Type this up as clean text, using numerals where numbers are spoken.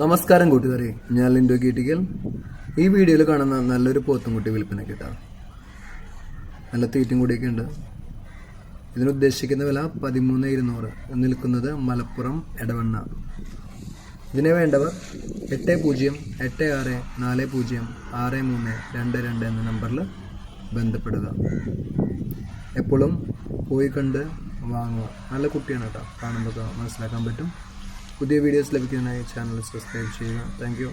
നമസ്കാരം കൂട്ടുകാരെ, ഞാൻ ലിൻഡോ കീറ്റിക്കൽ. ഈ വീഡിയോയിൽ കാണുന്ന നല്ലൊരു പോത്തുംകുട്ടി വിൽപ്പനയ്ക്ക് കിട്ടാം. നല്ല തീറ്റും കൂടിയൊക്കെ ഉണ്ട്. ഇതിനുദ്ദേശിക്കുന്ന വില 13,200. നിൽക്കുന്നത് മലപ്പുറം എടവണ്ണ. ഇതിനെ വേണ്ടവർ 8086406322 എന്ന നമ്പറിൽ ബന്ധപ്പെടുക. എപ്പോഴും പോയി കണ്ട് വാങ്ങുക. നല്ല കുട്ടിയാണ് കേട്ടോ, കാണുമ്പോൾ മനസ്സിലാക്കാൻ പറ്റും. പുതിയ വീഡിയോസ് ലഭിക്കുന്നതിനായി ചാനൽ സബ്സ്ക്രൈബ് ചെയ്യുക. Thank you.